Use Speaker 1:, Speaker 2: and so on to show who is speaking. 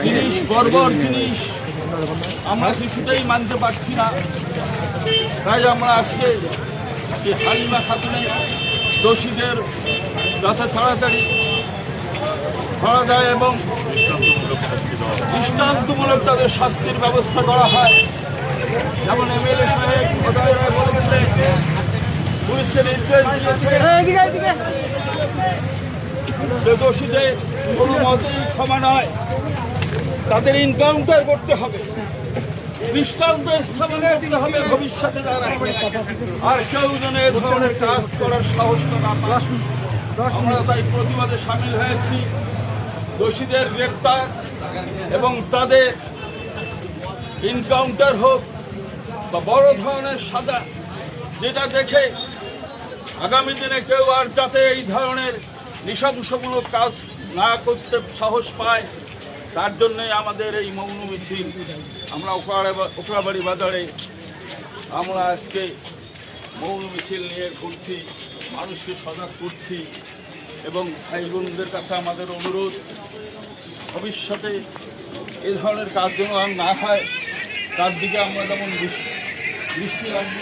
Speaker 1: জিনিস, বর্বর জিনিস আমরা কিছুতেই মানতে পারছি না। তাই আমরা আজকে এই হালিমা খাতুনের দোষীদের যত তাড়াতাড়ি ধরা যায় এবং দৃষ্টান্তমূলক তাদের শাস্তির ব্যবস্থা করা হয়। যেমন এমএলএ সাহেব বলেছিলেন, পুলিশকে নির্দেশ দিয়েছে যে দোষীদের কোনো মতেই ক্ষমা নয়, তাদের এনকাউন্টার করতে হবে, দৃষ্টান্ত স্থাপন করতে হবে ভবিষ্যতে তারা আর কেউ যেন এ ধরনের কাজ করার সাহস না পায়। আমরা তাই প্রতিবাদে সামিল হয়েছি। দোষীদের গ্রেপ্তার এবং তাদের এনকাউন্টার হোক বা বড় ধরনের সাজা, যেটা দেখে আগামী দিনে কেউ আর যাতে এই ধরনের নৃশংসমূলক কাজ না করতে সাহস পায়, তার জন্যই আমাদের এই মৌন মিছিল। আমরা ওকরাবাড়ি বাজারে আমরা আজকে মৌন মিছিল নিয়ে ঘুরছি, মানুষকে সজাগ করছি এবং ভাই বোনদের কাছে আমাদের অনুরোধ, ভবিষ্যতে এ ধরনের কাজ যেন আর না হয়, তার দিকে আমরা যেমন দৃষ্টি রাখবো।